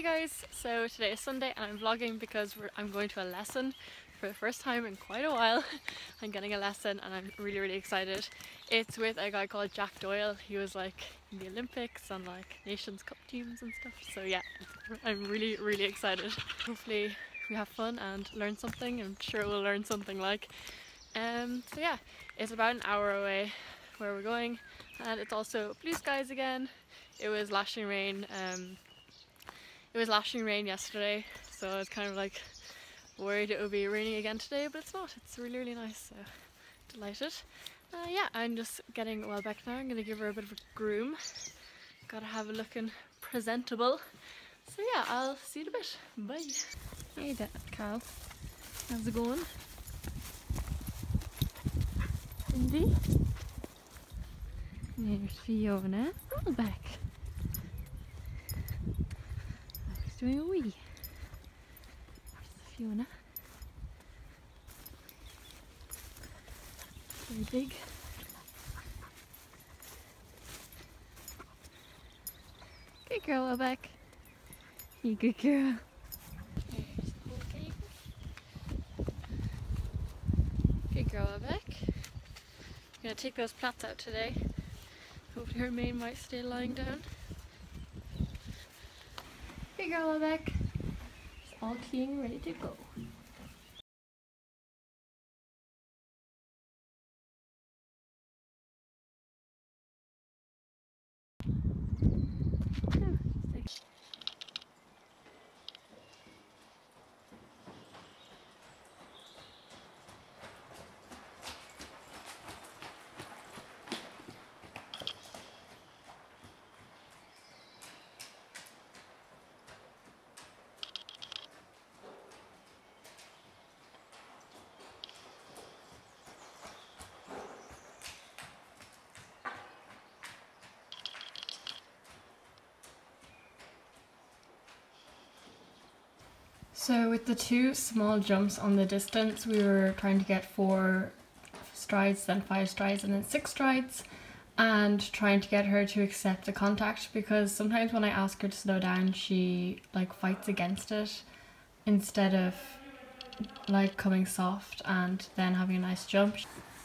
Hey guys, so today is Sunday and I'm vlogging because I'm going to a lesson for the first time in quite a while. I'm getting a lesson and I'm really excited. It's with a guy called Jack Doyle. He was like in the Olympics and like Nations Cup teams and stuff, so yeah, I'm really excited. Hopefully we have fun and learn something. I'm sure we'll learn something so yeah, it's about an hour away where we're going, and it's also blue skies again. It was lashing rain yesterday, so I was kind of like worried it would be raining again today, but it's not. It's really nice, so delighted. Yeah, I'm just getting well back now. I'm gonna give her a bit of a groom. Gotta have her looking presentable. So yeah, I'll see you in a bit. Bye. Hey there, Carl. How's it going? Indy? There's Fiona. Roll back. He's doing a wee. There's Fiona. Very big. Good girl, Wellbeck. You good girl. There's the whole cake. Good girl, Wellbeck. I'm gonna take those plats out today. Hopefully her mane might stay lying down. Good girl, Wellbeck. It's all clean, ready to go. So with the two small jumps on the distance, we were trying to get 4 strides, then 5 strides, and then 6 strides, and trying to get her to accept the contact, because sometimes when I ask her to slow down, she like fights against it instead of like coming soft and then having a nice jump.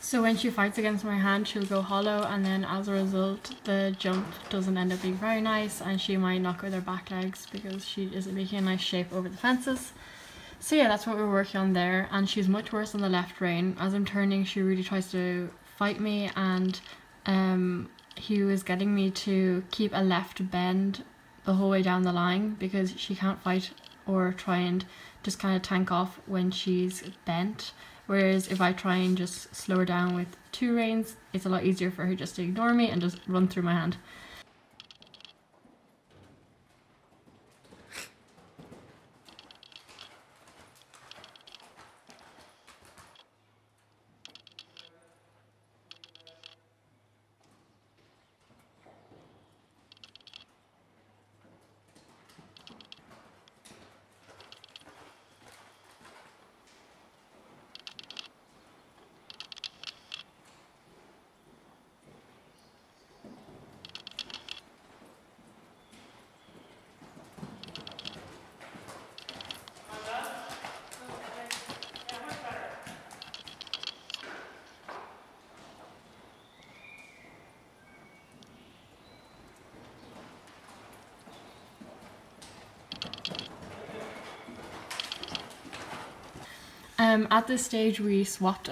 So when she fights against my hand, she'll go hollow, and then as a result the jump doesn't end up being very nice, and she might knock with her back legs because she isn't making a nice shape over the fences. So yeah, that's what we're working on there, and she's much worse on the left rein. As I'm turning, she really tries to fight me, and he was getting me to keep a left bend the whole way down the line because she can't fight or try and just kind of tank off when she's bent. Whereas if I try and just slow her down with 2 reins, it's a lot easier for her just to ignore me and just run through my hand. At this stage we swapped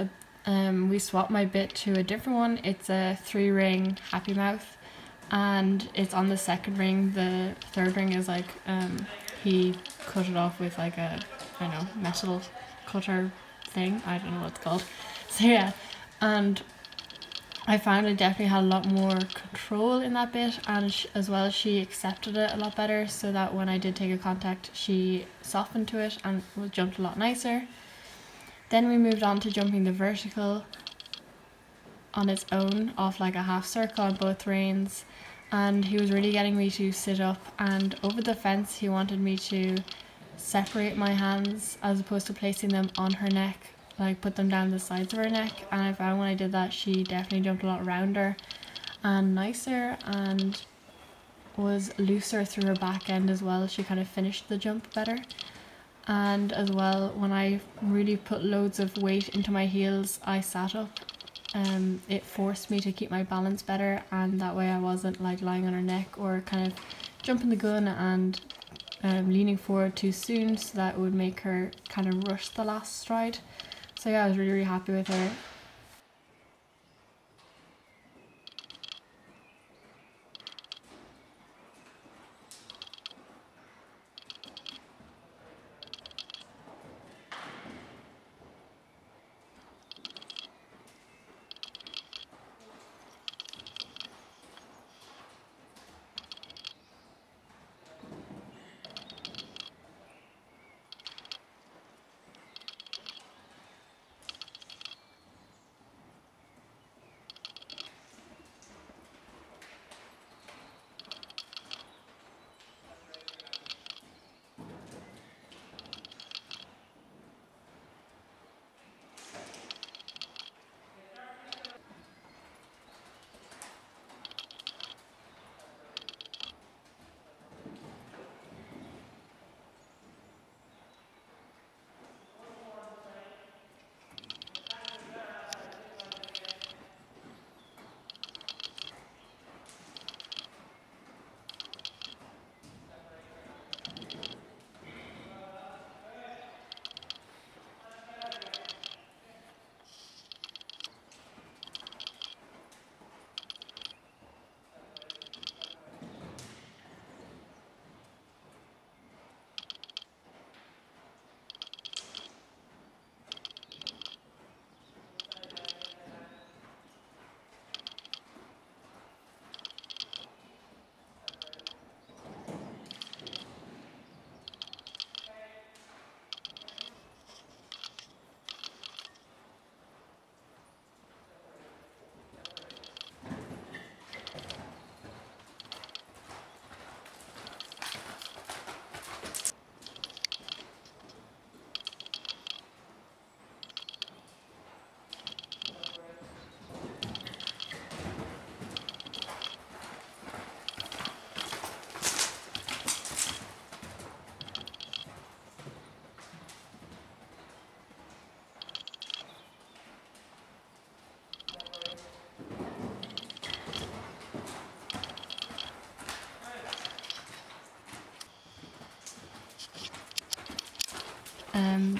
my bit to a different one. It's a 3-ring Happy Mouth, and it's on the 2nd ring. The 3rd ring is like he cut it off with like a, I don't know, metal cutter thing. I don't know what it's called. So yeah, and I found I definitely had a lot more control in that bit, and as well as she accepted it a lot better, so that when I did take a contact she softened to it and jumped a lot nicer. Then we moved on to jumping the vertical on its own off like a half circle on both reins, and he was really getting me to sit up, and over the fence he wanted me to separate my hands as opposed to placing them on her neck, like put them down the sides of her neck, and I found when I did that she definitely jumped a lot rounder and nicer, and was looser through her back end as well. She kind of finished the jump better. And as well, when I really put loads of weight into my heels, I sat up. It forced me to keep my balance better, and that way I wasn't like lying on her neck or kind of jumping the gun and leaning forward too soon, so that would make her kind of rush the last stride. So yeah, I was really happy with her.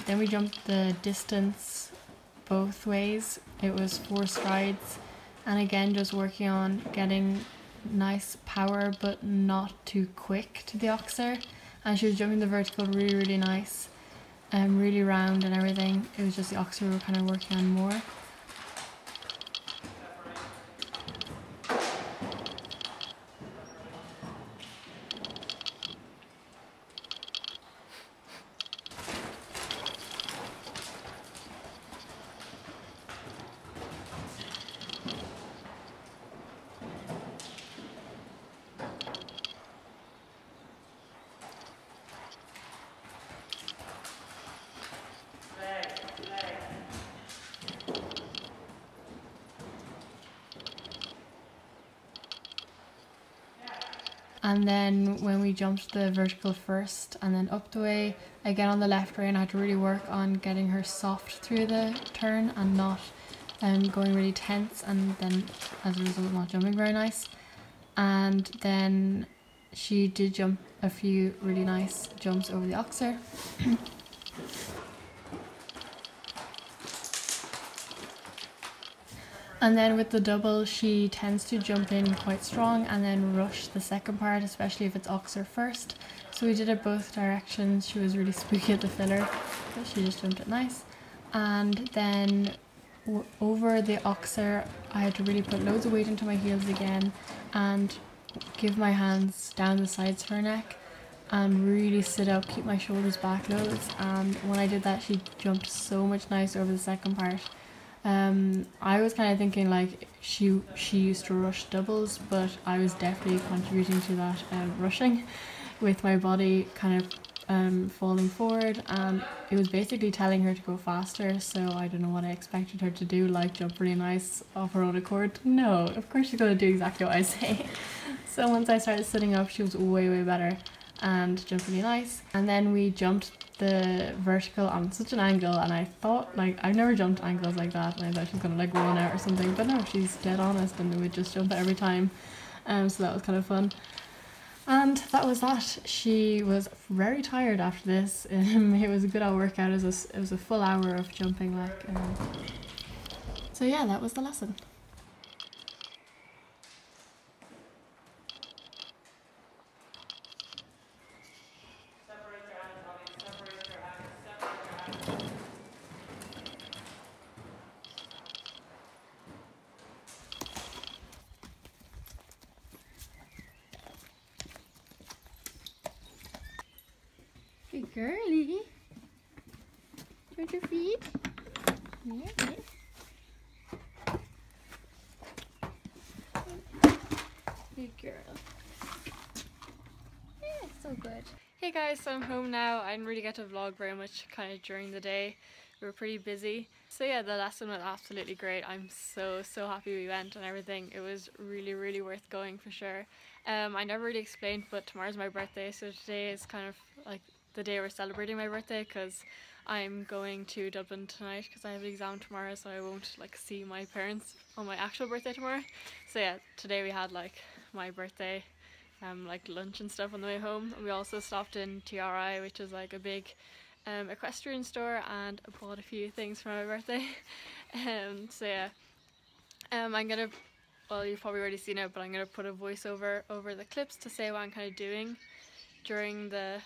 Then we jumped the distance both ways. It was 4 strides, and again just working on getting nice power but not too quick to the oxer. And she was jumping the vertical really nice and really round and everything. It was just the oxer we were kind of working on more. And then when we jumped the vertical first and then up the way, again on the left rein, I had to really work on getting her soft through the turn and not going really tense, and then as a result not jumping very nice. And then she did jump a few really nice jumps over the oxer. And then with the double, she tends to jump in quite strong and then rush the second part, especially if it's oxer first. So we did it both directions. She was really spooky at the filler, but she just jumped it nice. And then over the oxer, I had to really put loads of weight into my heels again and give my hands down the sides of her neck and really sit up, keep my shoulders back loads. And when I did that, she jumped so much nicer over the second part. I was kind of thinking like she used to rush doubles, but I was definitely contributing to that rushing with my body kind of falling forward, and it was basically telling her to go faster. So I don't know what I expected her to do, like jump really nice off her own accord. No, of course she's going to do exactly what I say. So once I started sitting up, she was way better and jumped really nice. And then we jumped the vertical on such an angle, and I thought, like, I've never jumped angles like that, and I thought she was gonna like run out or something, but no, she's dead honest and would just jump every time. So that was kind of fun. And that was that. She was very tired after this. It was a good old workout. It was a full hour of jumping, like. So yeah, that was the lesson. Good girly. Do you want your feet? Yeah. Good girl. Yeah, so good. Hey guys, so I'm home now. I didn't really get to vlog very much kind of during the day. We were pretty busy. So yeah, the lesson was absolutely great. I'm so happy we went and everything. It was really worth going for sure. I never really explained, but tomorrow's my birthday, so today is kind of like the day we're celebrating my birthday, because I'm going to Dublin tonight because I have an exam tomorrow, so I won't like see my parents on my actual birthday tomorrow. So yeah, today we had like my birthday like lunch and stuff on the way home. We also stopped in TRI, which is like a big equestrian store, and I bought a few things for my birthday. So yeah, I'm gonna, well, you've probably already seen it, but I'm gonna put a voiceover over the clips to say what I'm kind of doing during the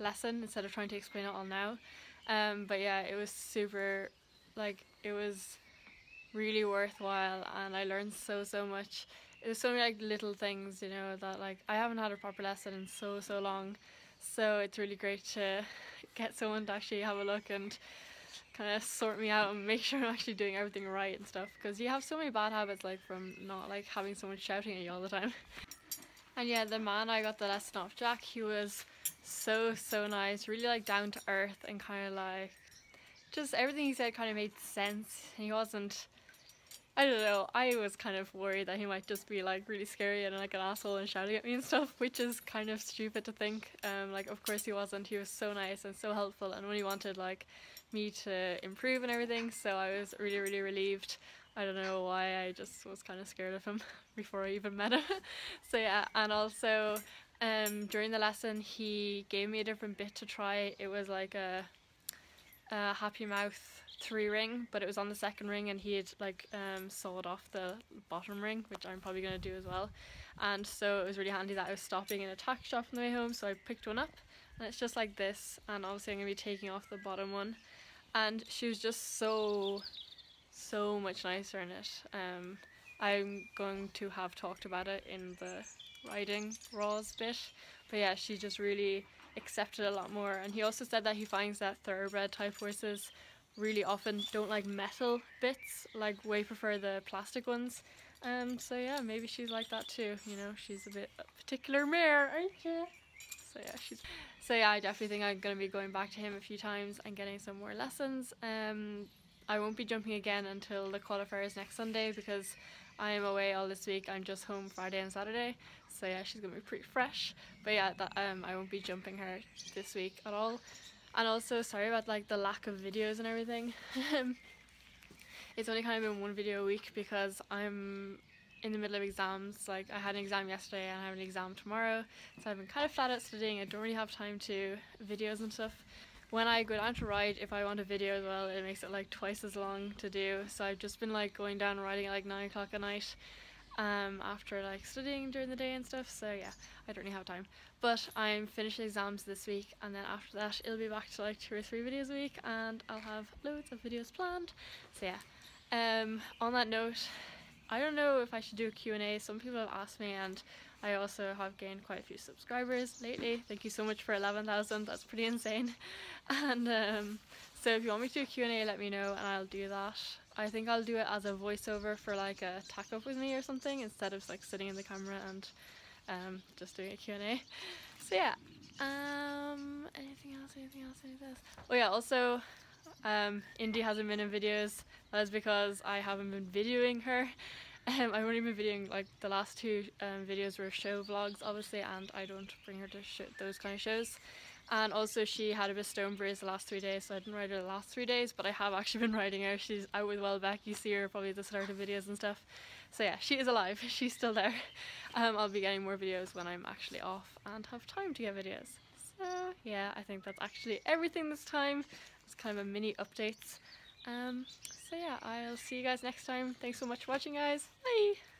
lesson instead of trying to explain it all now. But yeah, it was super, like, it was really worthwhile, and I learned so much. There's so many like little things, you know, that like I haven't had a proper lesson in so long, so it's really great to get someone to actually have a look and kind of sort me out and make sure I'm actually doing everything right and stuff, because you have so many bad habits like from not like having someone shouting at you all the time. And yeah, the man I got the lesson off, Jack, he was so nice, really like down to earth, and kind of like just everything he said kind of made sense. He wasn't, I don't know, I was kind of worried that he might just be like really scary and like an asshole and shouting at me and stuff, which is kind of stupid to think. Like, of course he wasn't. He was so nice and so helpful, and when he wanted like me to improve and everything, so I was really relieved. I don't know why, I just was kind of scared of him before I even met him. So yeah, and also during the lesson he gave me a different bit to try. It was like a happy mouth 3 ring, but it was on the second ring, and he had like sawed off the bottom ring, which I'm probably going to do as well. And so it was really handy that I was stopping in a tack shop on the way home, so I picked one up, and it's just like this, and obviously I'm going to be taking off the bottom one. And she was just so much nicer in it. I'm going to have talked about it in the riding raws bit, but yeah, she just really accepted a lot more. And he also said that he finds that thoroughbred type horses really often don't like metal bits, like way prefer the plastic ones. So yeah, maybe she's like that too, you know, she's a bit a particular mare, aren't you? So yeah, I definitely think I'm going to be going back to him a few times and getting some more lessons. I won't be jumping again until the qualifiers next Sunday, because I am away all this week. I'm just home Friday and Saturday, so yeah, she's gonna be pretty fresh. But yeah, that I won't be jumping her this week at all. And also, sorry about like the lack of videos and everything. It's only kind of been one video a week because I'm in the middle of exams. Like, I had an exam yesterday and I have an exam tomorrow, so I've been kind of flat out studying. I don't really have time to videos and stuff. When I go down to ride, if I want a video as well, it makes it like twice as long to do. So I've just been like going down and riding at like 9 o'clock at night after like studying during the day and stuff. So yeah, I don't really have time. But I'm finishing exams this week, and then after that it'll be back to like 2 or 3 videos a week, and I'll have loads of videos planned. So yeah, on that note, I don't know if I should do a Q&A. Some people have asked me, and I also have gained quite a few subscribers lately. Thank you so much for 11,000, that's pretty insane. And so if you want me to do a Q&A, let me know and I'll do that. I think I'll do it as a voiceover for like a tack up with me or something, instead of like sitting in the camera and just doing a Q&A. So yeah, anything else? Oh yeah, also Indy hasn't been in videos. That is because I haven't been videoing her. I've only been videoing, like the last two videos were show vlogs obviously, and I don't bring her to those kind of shows. And also she had a bit of stone bruise the last 3 days, so I didn't ride her the last 3 days, but I have actually been riding her. She's out with Welbeck, you see her probably at the start of videos and stuff. So yeah, she is alive, she's still there. I'll be getting more videos when I'm actually off and have time to get videos. So yeah, I think that's actually everything this time. It's kind of a mini updates. So yeah, I'll see you guys next time. Thanks so much for watching, guys. Bye!